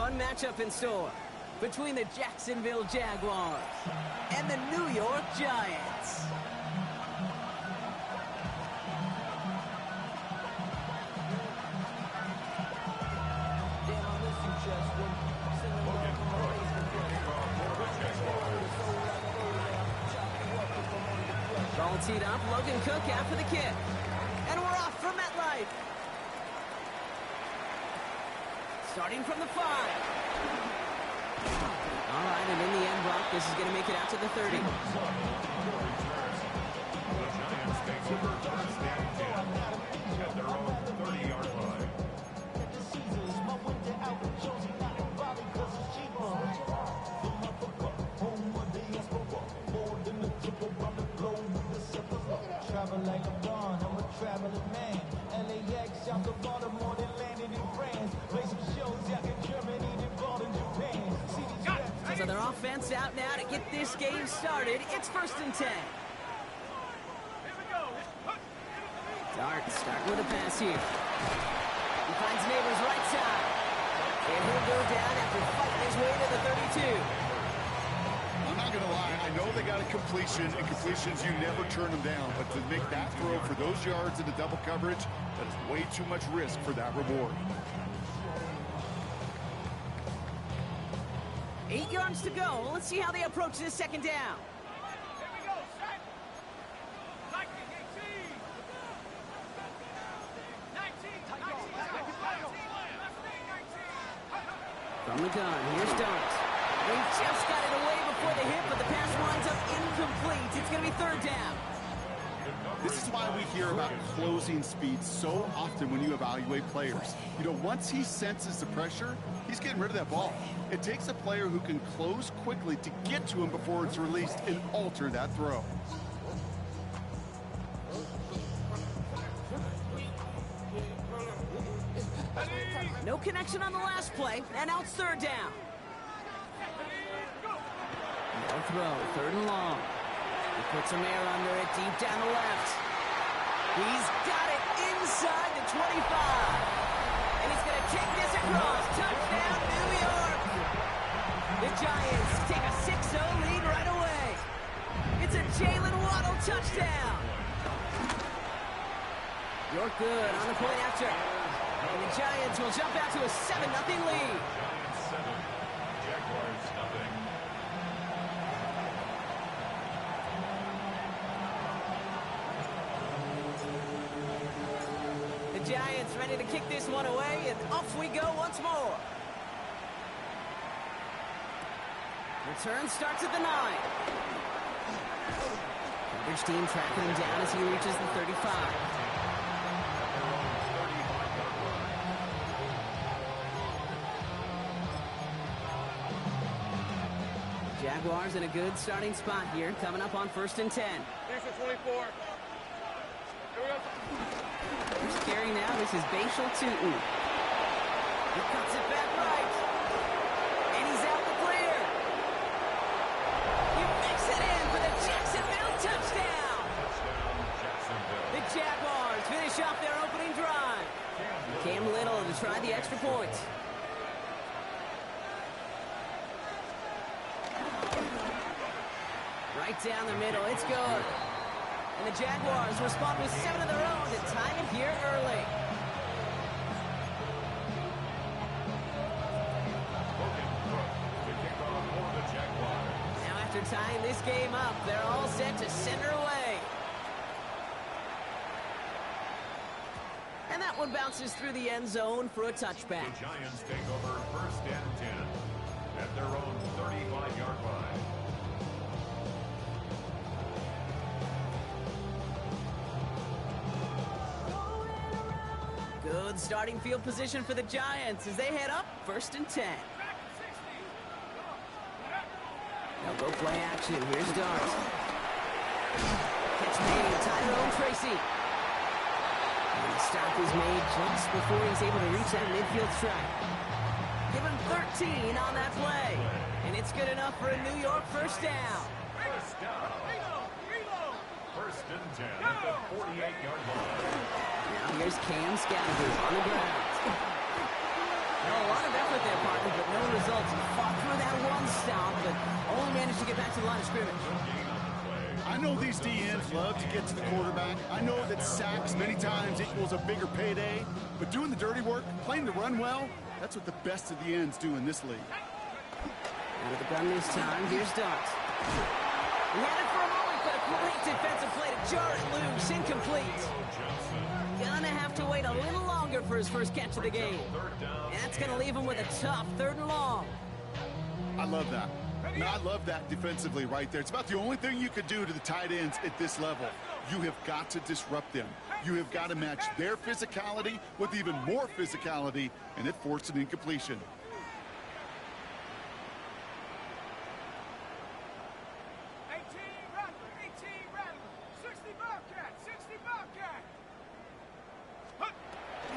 fun matchup in store between the Jacksonville Jaguars and the New York Giants. Ball teed up, Logan Cook after the kick. And we're off from MetLife. Starting from the 5. All right, and in the end, Brock, this is going to make it out to the 30. The Giants take over first and 10 at their own 30-yard line. Travel like I'm gone, I'm a traveling man. LAX, out the Baltimore, then landed in France. Play some shows out in Germany, then bought in Japan. So their offense out now to get this game started. It's first and 10. Dart starting with a pass here. He finds Neighbors right side. And he'll go down after fighting his way to the 32. I'm not going to lie, I know they got a completion, and completions, you never turn them down. But to make that throw for those yards into double coverage, that is way too much risk for that reward. 8 yards to go. Let's see how they approach this second down. From the gun, here's Dart. They just got it away before the hit, but the pass winds up incomplete. It's going to be third down. This is why we hear about closing speed so often when you evaluate players. You know, once he senses the pressure, he's getting rid of that ball. It takes a player who can close quickly to get to him before it's released and alter that throw. No connection on the last play, and now it's third down. No throw, third and long. He puts some air under it, deep down the left. He's got it inside the 25. And he's going to take this across. Touchdown, New York. The Giants take a 6-0 lead right away. It's a Jalen Waddle touchdown. You're good on the point after. And the Giants will jump out to a 7-0 lead. 7, Jaguars nothing. The Giants ready to kick this one away, and off we go once more. Return starts at the 9. Coverage team tracking him down as he reaches the 35. Jaguars in a good starting spot here, coming up on first and 10. Here's the 24. Who's carrying now? This is Bashal Tootin. He cuts it back right. And he's out the clear. He makes it in for the Jacksonville touchdown. The Jaguars finish off their opening drive. Cam Little to try the extra point. Right down the middle, it's good. And the Jaguars respond with 7 of their own to tie it here early. Now after tying this game up, they're all set to send her away. And that one bounces through the end zone for a touchback. The Giants take over first and 10 at their own 35-yard line. Good starting field position for the Giants as they head up first and 10. Now go play action. Here's Dart. Catch made, Tyrone Tracy. And the stop is made just before he's able to reach that midfield strike. Give him 13 on that play. And it's good enough for a New York first down. First down. First and 10 at the 48-yard line. Now here's Cam Scavengers on the ground. Now a lot of effort there, partner, but no these DNs love to get to the quarterback. I know that sacks many times equals a bigger payday, but doing the dirty work, playing the run well, that's what the best of the ends do in this league. Out of the gun this time, here's Dart. He had it for a moment, but a great defensive play to jar it loose, incomplete. Gonna have to wait a little longer for his first catch of the game. And that's gonna leave him with a tough 3rd and long. I love that. Man, I love that defensively right there. It's about the only thing you could do to the tight ends at this level. You have got to disrupt them. You have got to match their physicality with even more physicality, and it forced an incompletion.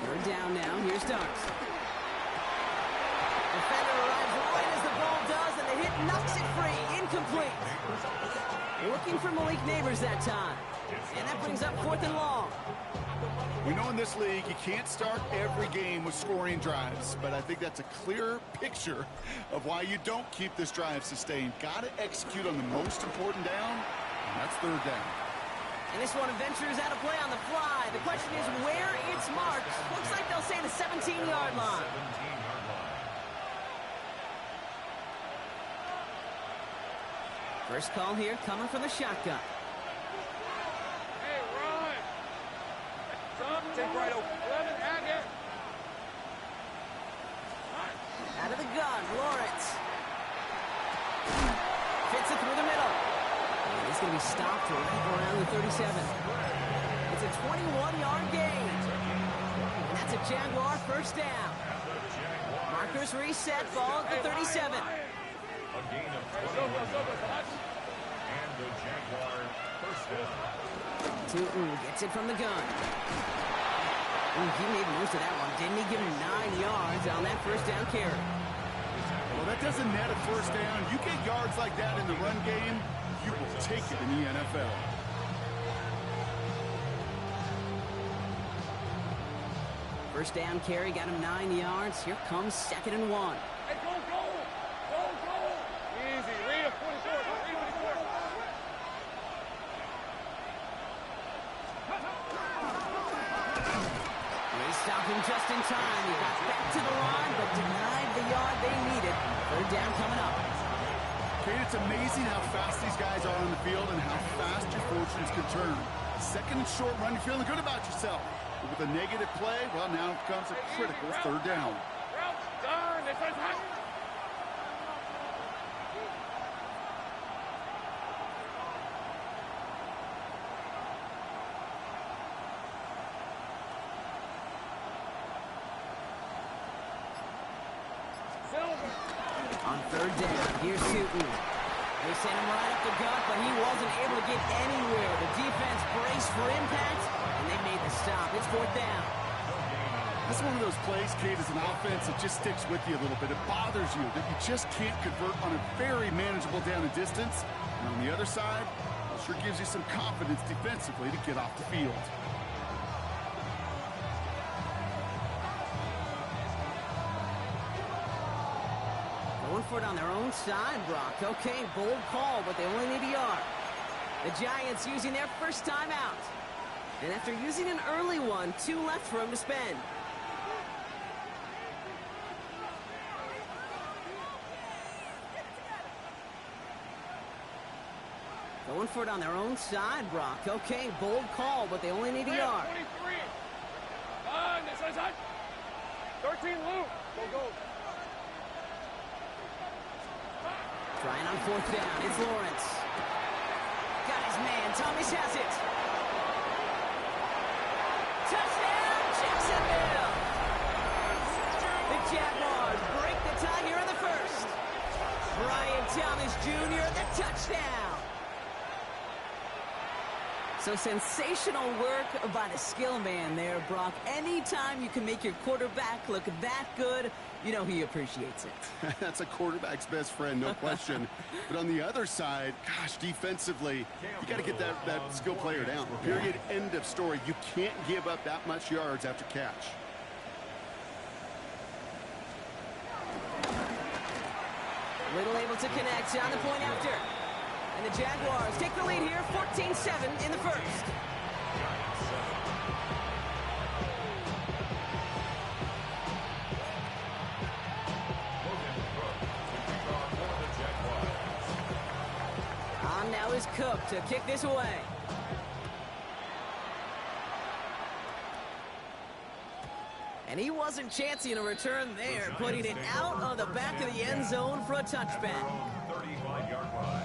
3rd down now. Here's Dart. Defender arrives right as the ball does, and the hit knocks it free. Incomplete. Looking for Malik Neighbors that time. And that brings up 4th and long. We know in this league you can't start every game with scoring drives, but I think that's a clear picture of why you don't keep this drive sustained. Got to execute on the most important down, and that's 3rd down. And this one ventures out of play on the fly. The question is where it's marked. Looks like they'll say the 17-yard line. First call here coming from the shotgun. Hey, Ron. Take right over. 11, Agate. Out of the gun, Lawrence. Fits it through the middle. And he's going to be stopped right around the 37. It's a 21-yard gain. And that's a Jaguar 1st down. Markers reset, ball at the 37. A gain of 21 yards. And the Jaguar 1st down. Tootin gets it from the gun. He made most of that one, didn't he? Give him 9 yards on that 1st down carry. Well, that doesn't net a 1st down. You get yards like that in the run game, you will take it in the NFL. First down carry got him 9 yards. Here comes 2nd and 1. Hey, go, go. Go, go. Easy. Read 44. Read 44. They stopped him just in time. He got back to the line, but denied the yard they needed. 3rd down coming up. Okay, it's amazing how fast these guys are on the field and how fast your fortunes can turn. 2nd and short run, you're feeling good about yourself. But with a negative play, well, now comes a critical 3rd down. Route done. This one's hot. On 3rd down, here's Tootin. They sent him right up the gut, but he wasn't able to get anywhere. The defense braced for impact, and they made the stop. It's 4th down. This is one of those plays, Kate, as an offense that just sticks with you a little bit. It bothers you that you just can't convert on a very manageable down and distance. And on the other side, it sure gives you some confidence defensively to get off the field. Going for it on their own side, Brock. Okay, bold call, but they only need a yard. The Giants using their first time out. And after using an early one, 2 left for him to spend. Going for it on their own side, Brock. Okay, bold call, but they only need a yard. 23. This one's hot. 13, Luke. Go, go. Trying on 4th down. It's Lawrence. Got his man. Thomas has it. Touchdown, Jacksonville! The Jaguars break the tie here in the 1st. Brian Thomas Jr., the touchdown. So sensational work by the skill man there, Brock. Anytime you can make your quarterback look that good, you know he appreciates it. That's a quarterback's best friend, no question. But on the other side, gosh, defensively, you got to get that skill player down. Period, end of story. You can't give up that much yards after catch. Little able to connect on the point after. And the Jaguars take the lead here, 14-7 in the first. On now is Cook to kick this away. And he wasn't chancing a return there, putting it out on the back of the end zone for a touchback. 35-yard line.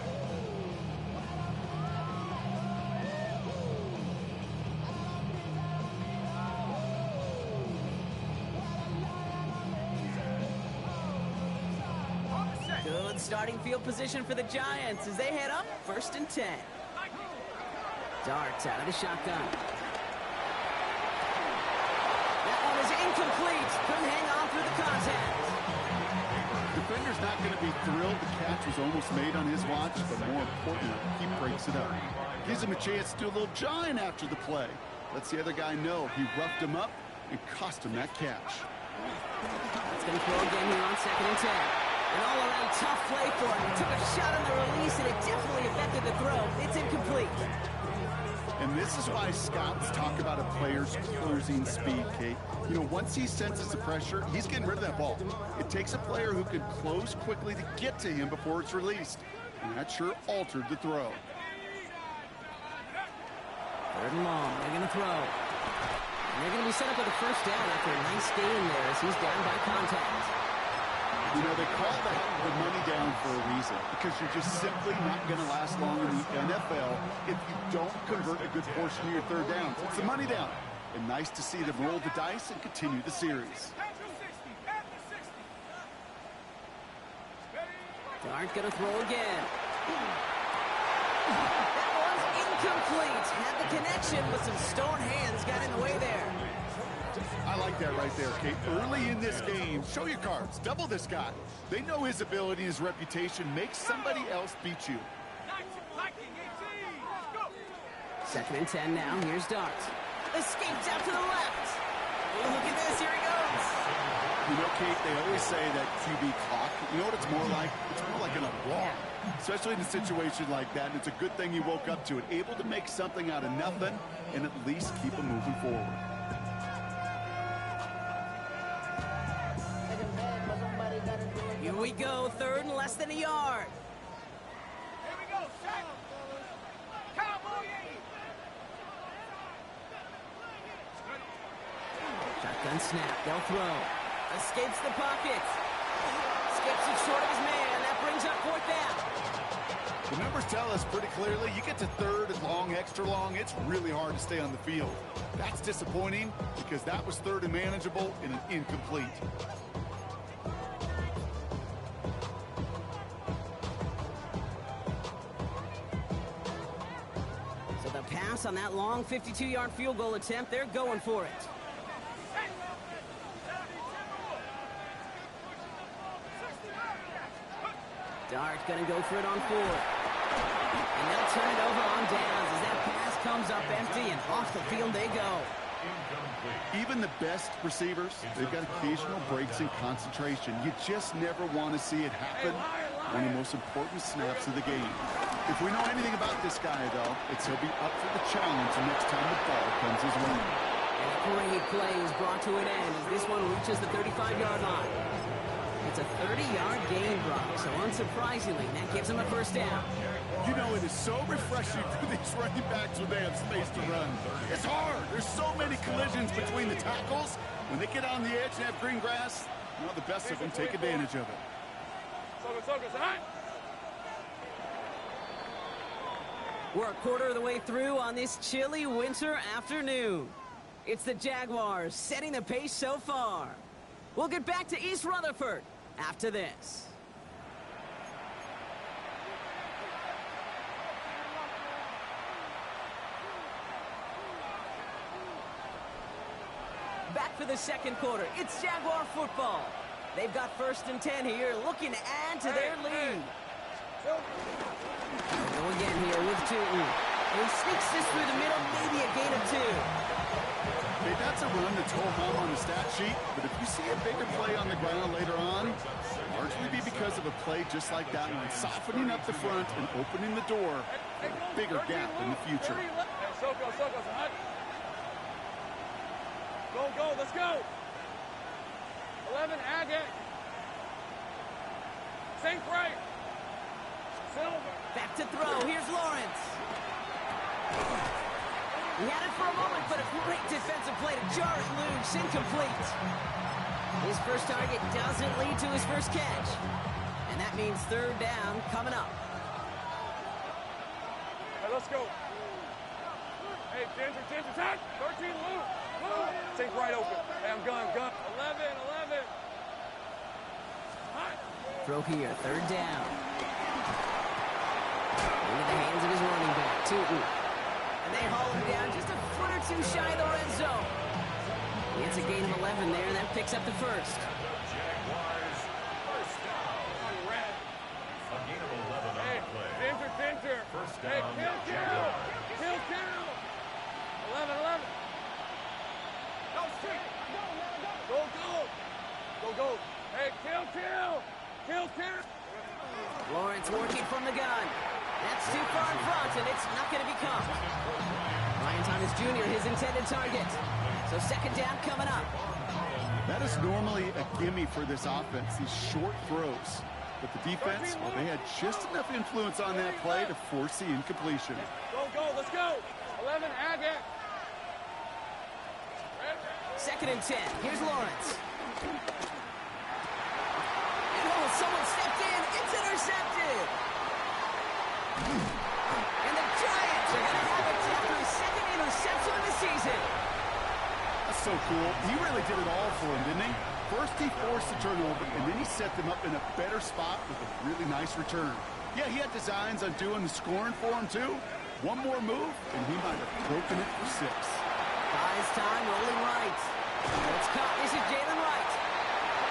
Good starting field position for the Giants as they head up 1st and 10. Darts out of the shotgun. That one is incomplete. Couldn't hang on through the contact. Defender's not going to be thrilled the catch was almost made on his watch, but more importantly, he breaks it up. Gives him a chance to do a little giant after the play. Lets the other guy know he roughed him up and cost him that catch. It's going to throw again here on 2nd and 10. An all-around tough play for him. He took a shot on the release, and it definitely affected the throw. It's incomplete. And this is why scouts talk about a player's closing speed, Kate. You know, once he senses the pressure, he's getting rid of that ball. It takes a player who can close quickly to get to him before it's released. And that sure altered the throw. 3rd and long. They're going to throw. And they're going to be set up with a first down after a nice gain there as he's down by contact. You know, they call that the money down for a reason, because you're just simply not going to last long in the NFL if you don't convert a good portion of your third downs. It's the money down. And nice to see them roll the dice and continue the series. Dart going to throw again. That one's incomplete. Had the connection, but some stone hands got in the way there. I like that right there, Kate. Early in this game, show your cards. Double this guy. They know his ability and his reputation makes somebody else beat you. 2nd and 10 now. Here's Dart. Escapes out to the left. Oh, look at this. Here he goes. You know, Kate, they always say that QB clock. You know what it's more like? It's more like an alarm. Especially in a situation like that. And it's a good thing he woke up to it. Able to make something out of nothing and at least keep him moving forward. Here we go, 3rd and less than a yard. Here we go, set. Cowboy. Shotgun snap, they'll throw. Escapes the pocket. Skips it short of his man. That brings up 4th down. The numbers tell us pretty clearly, you get to 3rd and long, extra long, it's really hard to stay on the field. That's disappointing because that was 3rd and manageable and an incomplete. So the pass on that long 52-yard field goal attempt, they're going for it. Dart gonna go for it on 4th. And they'll turn it over on downs as that pass comes up empty and off the field they go. Even the best receivers, they've got occasional breaks in concentration. You just never want to see it happen. One of the most important snaps of the game. If we know anything about this guy, though, it's he'll be up for the challenge the next time the ball comes his way. And a great play is brought to an end as this one reaches the 35-yard line. It's a 30-yard gain, Brock, so unsurprisingly, that gives him a first down. You know, it is so refreshing for these running backs when they have space to run. It's hard. There's so many collisions between the tackles. When they get on the edge and have green grass, you know, the best of them take advantage of it. We're a quarter of the way through on this chilly winter afternoon. It's the Jaguars setting the pace so far. We'll get back to East Rutherford after this. Back for the second quarter. It's Jaguar football. They've got 1st and 10 here, looking to add to their lead. They'll go again here with Tootin. And he sneaks this through the middle, maybe a gain of 2. Hey, that's a run that's home on the stat sheet, but if you see a bigger play on the ground later on, largely be because of a play just like that one, softening up the front and opening the door for a bigger gap in the future. Hey, so go, hot. Go, let's go. 11, Agate. Sink right. Silver. Back to throw. Here's Lawrence. He had it for a moment, but a great defensive play to jar it loose. Incomplete. His first target doesn't lead to his first catch. And that means third down coming up. Hey, let's go. Hey, Ginger, tack. 13, Lou. Sink right open. Hey, I'm gun. 11. Hot. Throw here, third down. Into the hands of his running back, Tootin. And they haul him down just a foot or two shy of the red zone. He gets a gain of 11 there, and that picks up the first. Jaguars first down. Red. A gain of 11 on Hey, the play. Ginger. First Hey, down, kill. Jaguars. 11. Go straight. Go. Hey, kill. Lawrence working from the gun. That's too far in front, and it's not going to be caught. Ryan Thomas Jr., his intended target. So second down coming up. That is normally a gimme for this offense, these short throws. But the defense, well, they had just enough influence on that play to force the incompletion. Go, let's go. 11, Agate. Second and 10. Here's Lawrence. And someone stepped in. It's intercepted. And the Giants are going to have it after his second interception of the season. That's so cool. He really did it all for him, didn't he? First he forced the turnover, and then he set them up in a better spot with a really nice return. Yeah, he had designs on doing the scoring for him, too. One more move, and he might have broken it for 6. Buys time, rolling right. It's caught. This is Jalen Wright.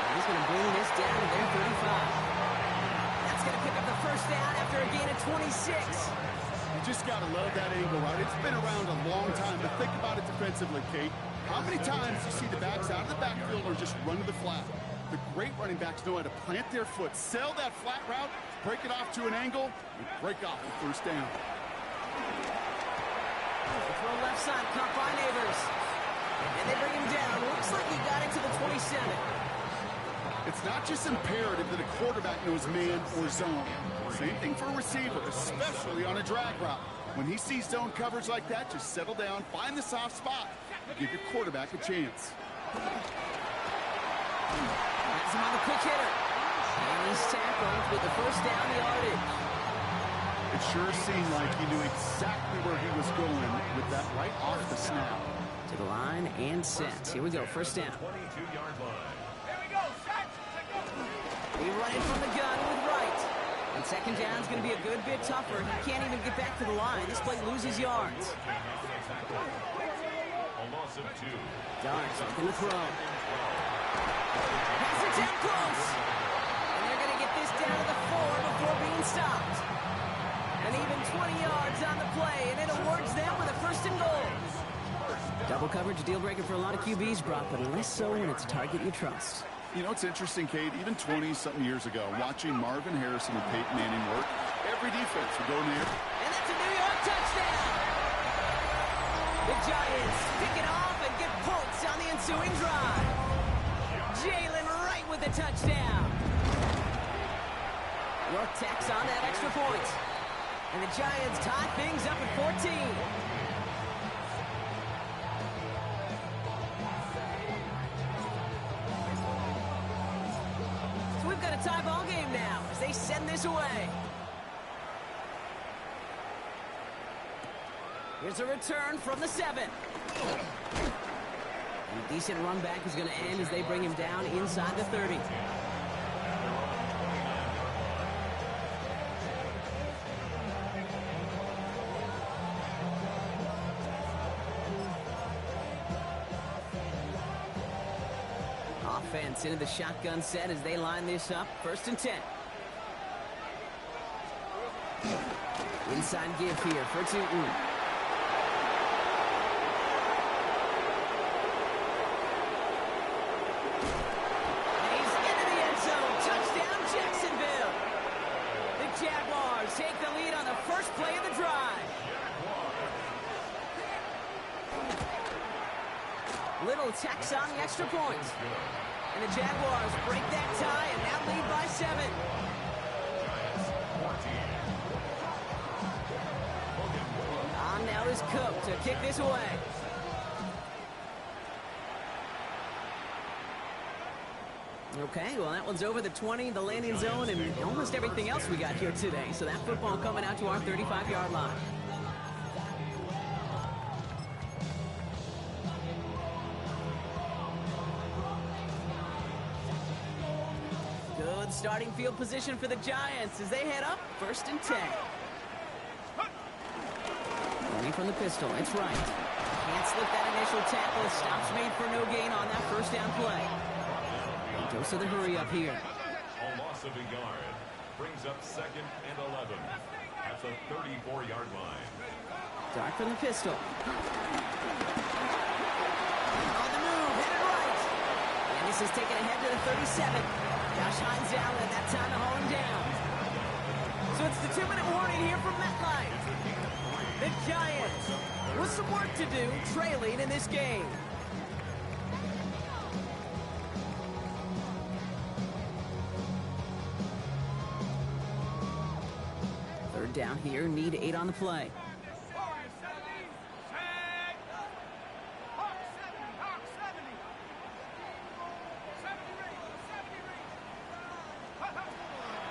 And he's going to bring this down to their 35. That's going to pick up the first down after a gain of 26. You just got to love that angle, right? It's been around a long time, but think about it defensively, Kate. How many times you see the backs out of the backfield or just run to the flat? The great running backs know how to plant their foot, sell that flat route, break it off to an angle, and break off the first down. Throw left side, caught by Neighbors. And they bring him down. Looks like he got it to the 27. It's not just imperative that a quarterback knows man or zone. Same thing for a receiver, especially on a drag route. When he sees zone coverage like that, just settle down, find the soft spot, and give your quarterback a chance. That's him on the quick hitter. And he's tackled with the first down yardage. It sure seemed like he knew exactly where he was going with that right off the snap. To the line and set. Here we go, first down. 22-yard line. Here we go. Set. He running from the gun with Wright. And second down's going to be a good bit tougher. He can't even get back to the line. This play loses yards. A loss of 2. Darts looking to throw. Pass it down close. And they're going to get this down to the 4 before being stopped. And even 20 yards on the play, and it awards them with a first and goal. Double coverage, deal breaker for a lot of QBs, Brock, but less so when it's a target you trust. You know, it's interesting, Kate, even 20-something years ago, watching Marvin Harrison and Peyton Manning work, every defense would go in there. And that's a New York touchdown! The Giants pick it off and get points on the ensuing drive. Jalen Wright with the touchdown. York tacks on that extra point. And the Giants tie things up at 14. So we've got a tie ball game now as they send this away. Here's a return from the 7. And a decent run back is going to end as they bring him down inside the 30. Offense into the shotgun set as they line this up. First and 10. Inside give here for Tootin. He's into the end zone. Touchdown, tacks on the extra point. And the Jaguars break that tie and now lead by 7. On now is Cook to kick this away. Okay, well, that one's over the 20, the landing zone, and almost everything else we got here today. So that football coming out to our 35-yard line. Good starting field position for the Giants as they head up 1st and 10. Running from the pistol, it's right. Can't slip that initial tackle. Stops made for no gain on that first down play. Goes to the hurry up here. A loss of a yard brings up 2nd and 11 at the 34-yard line. Dart from the pistol. On the move, headed right. And this is taken ahead to the 37. Josh Hines down at that time to haul him down. So it's the 2-minute warning here from MetLife. The Giants with some work to do, trailing in this game. Down here, need 8 on the play.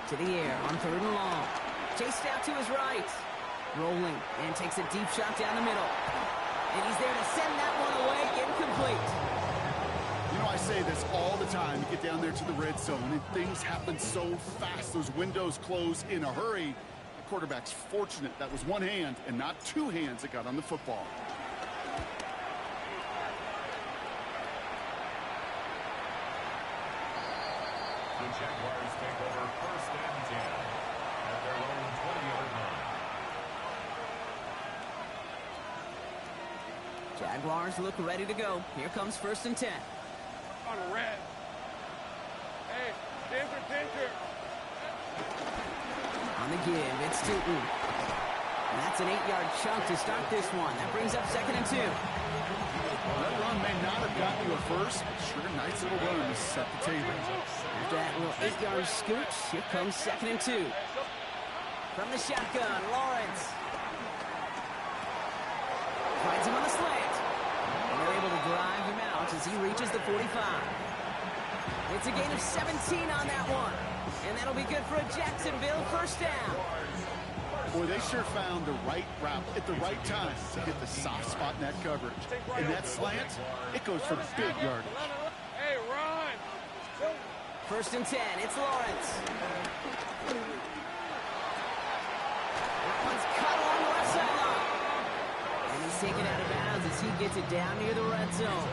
To the air on 3rd and long. Chased out to his right. Rolling and takes a deep shot down the middle. And he's there to send that one away, incomplete. You know, I say this all the time. You get down there to the red zone and things happen so fast. Those windows close in a hurry. Quarterback's fortunate that was one hand and not 2 hands that got on the football. The Jaguars take over 1st and 10 at their own 20-yard line. Jaguars look ready to go. Here comes 1st and 10. On the red. Hey, Tinker. On the give, it's Tootin. And that's an 8-yard chunk to start this one. That brings up 2nd and 2. Well, that run may not have gotten you a first, but sure, nice little run to set the table. After that little 8-yard scooch, here comes 2nd and 2. From the shotgun, Lawrence. Finds him on the slant. And they're able to drive him out as he reaches the 45. It's a gain of 17 on that one. And that'll be good for a Jacksonville 1st down. Boy, they sure found the right route at the right time to hit the soft spot in that coverage. And that slant, it goes for big yardage. Hey, run! 1st and 10, it's Lawrence. That one's cut along the left sideline. And he's taken out of bounds as he gets it down near the red zone.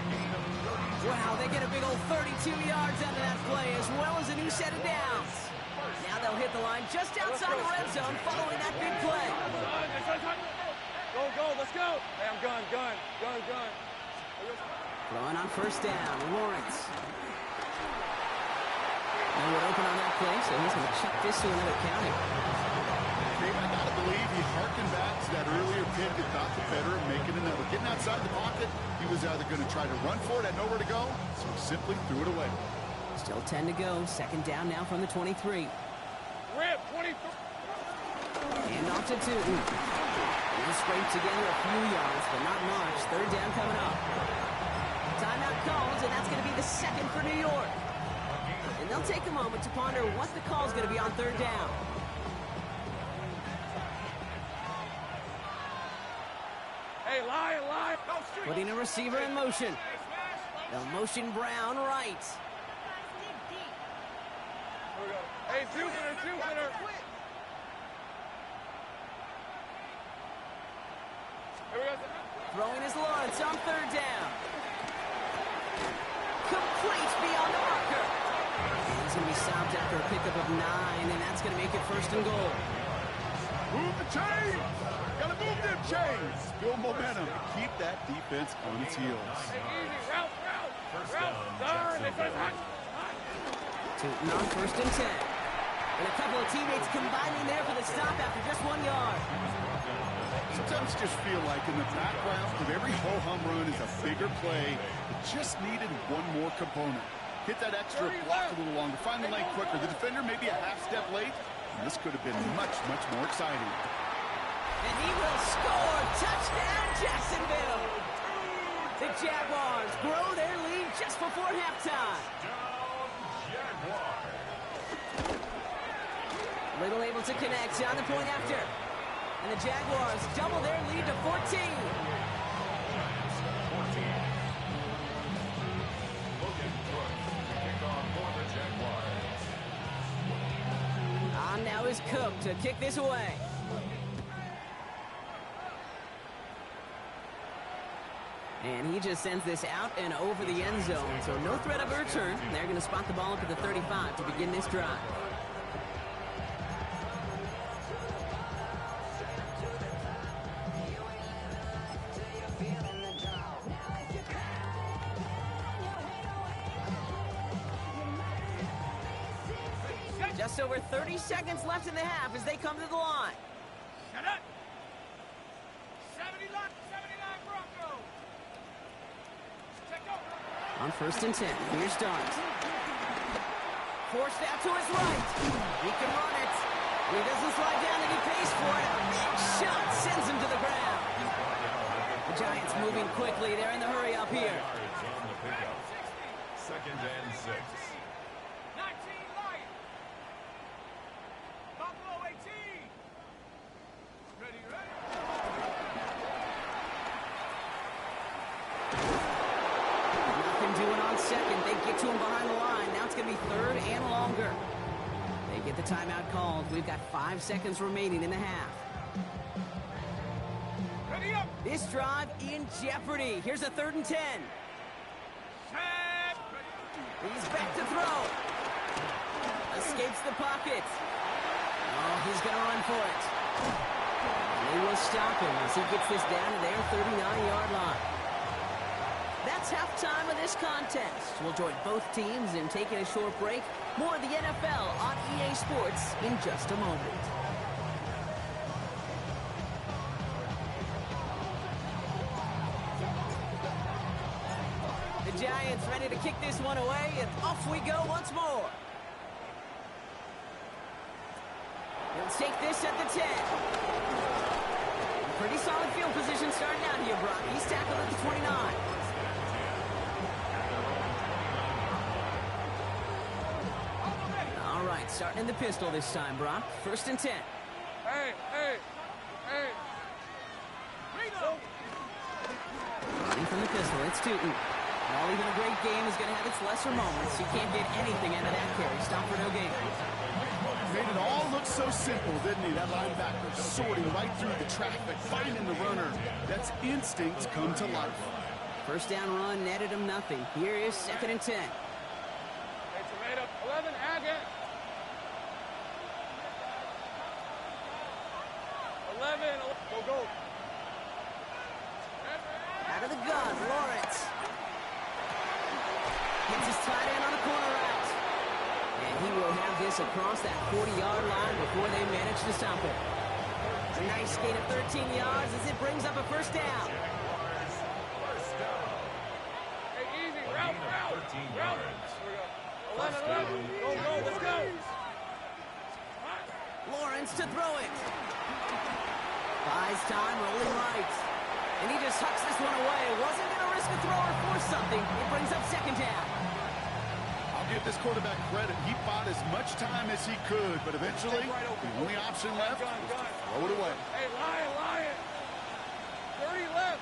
Wow, they get a big old 32 yards out of that play, as well as a new set of downs. Now they'll hit the line just outside the red zone following that big play. Go, let's go. Hey, I'm gun. Throwing on 1st down, Lawrence. Nowhere open on that play, so he's going to chuck this to another county. I got to believe he harkened back to that earlier pick and thought the better of making another. Getting outside the pocket, he was either going to try to run for it, had nowhere to go, so he simply threw it away. Still 10 to go. 2nd down now from the 23. Rip, 23. And off to Tootin. He'll scrape together a few yards, but not much. 3rd down coming up. Timeout calls, and that's going to be the 2nd for New York. And they'll take a moment to ponder what the call is going to be on 3rd down. Hey, lie. Putting a receiver in motion. They'll motion Brown right. Hey, two-hitter. Throwing is Lawrence on 3rd down. Complete beyond the marker. And he's going to be stopped after a pickup of 9, and that's going to make it 1st and goal. Move the chains! Gotta move them chains! Build momentum. Keep that defense on its heels. Hey, easy, route. Tootin on 1st and 10. And a couple of teammates combining there for the stop after just 1 yard. Sometimes you just feel like in the background of every ho-hum run is a bigger play. It just needed one more component. Hit that extra block a little longer, find the lane quicker. The defender maybe a half step late, and this could have been much, much more exciting. And he will score. Touchdown, Jacksonville. The Jaguars grow their lead just before halftime. Little able to connect on the point after. And the Jaguars double their lead to 14. On now is Cook to kick this away. And he just sends this out and over the end zone. So no threat of a return. They're going to spot the ball up at the 35 to begin this drive. Just over 30 seconds left in the half as they come to the line. Shut up! 79 Broncos! Check over! On 1st and 10, here's Starks. Forced out to his right. He can run it. He doesn't slide down and he pays for it. A big shot sends him to the ground. The Giants moving quickly. They're in the hurry up here. On the pickup. 2nd and 6. 19 Lions! Buffalo 18! Ready? Nothing doing on 2nd. They get to him behind the line. Now it's going to be 3rd and longer. They get the timeout called. We've got 5 seconds remaining in the half. Ready up! This drive in jeopardy. Here's a 3rd and 10. Set! He's back to throw. Escapes the pocket. Oh, he's going to run for it. They will stop him as he gets this down to their 39-yard line. That's halftime of this contest. We'll join both teams in taking a short break. More of the NFL on EA Sports in just a moment. The Giants ready to kick this one away, and off we go once more. He'll take this at the 10. Pretty solid field position starting out here, Brock. He's tackled at the 29. All right, starting in the pistol this time, Brock. 1st and 10. Hey! Running from the pistol, it's Tootin. While even a great game is going to have its lesser moments, you can't get anything out of that carry. Stop for no gain. Made it all look so simple, didn't he? That linebacker sorting right through the traffic, finding the runner. That's instincts come to life. 1st down run, netted him nothing. Here is 2nd and 10. Hey, tomato. 11, Agate. 11. Go. Out of the gun, Lawrence. Gets his tight end on the corner route. And he will have this across that 40-yard line before they manage to stop it. A nice gain of 13 yards as it brings up a 1st down. Hey, easy. Route. 13 yards. 11. Go. Let's go. Lawrence to throw it. Buys time, rolling right. And he just tucks this one away. Wasn't going to risk a throw or force something. It brings up 2nd down. I'll give this quarterback credit. He bought as much time as he could, but eventually, the only option left was to throw it away. Hey, Lion. 30 left.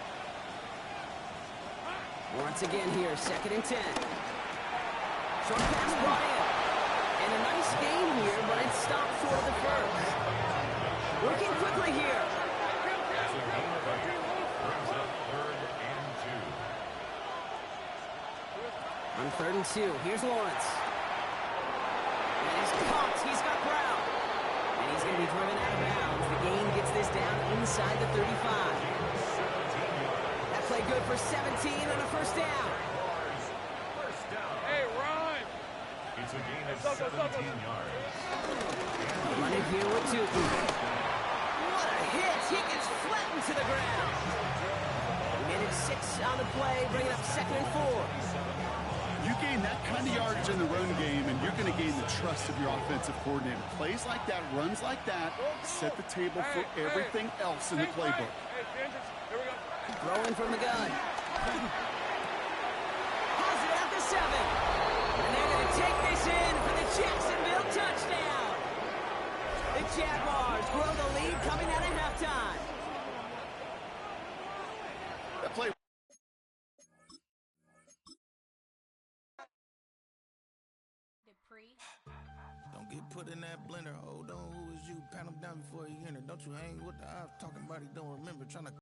Once again here, 2nd and 10. Short pass brought in. And a nice gain here, but it's stopped short of the 1st. Working quickly here. On 3rd and 2, here's Lawrence. And he's caught. He's got Brown. And he's going to be driven out of bounds. The gain gets this down inside the 35. That play good for 17 on a 1st down. Hey, run. It's a gain of 17 yards. Running here with Tootin. What a hit. He gets flattened to on the play, bringing up 2nd and 4. You gain that kind of yardage in the run game, and you're going to gain the trust of your offensive coordinator. Plays like that, runs like that, set the table for everything else in the playbook. Hey, Kansas, here we go. Throwing from the gun. Has it at the 7. And they're going to take this in for the Jacksonville touchdown. The Jaguars grow the lead coming out of halftime. That play. Don't get put in that blender. Hold on, who is you? Pat him down before he enter. Don't you hang with the ops talking about he don't remember. Trying to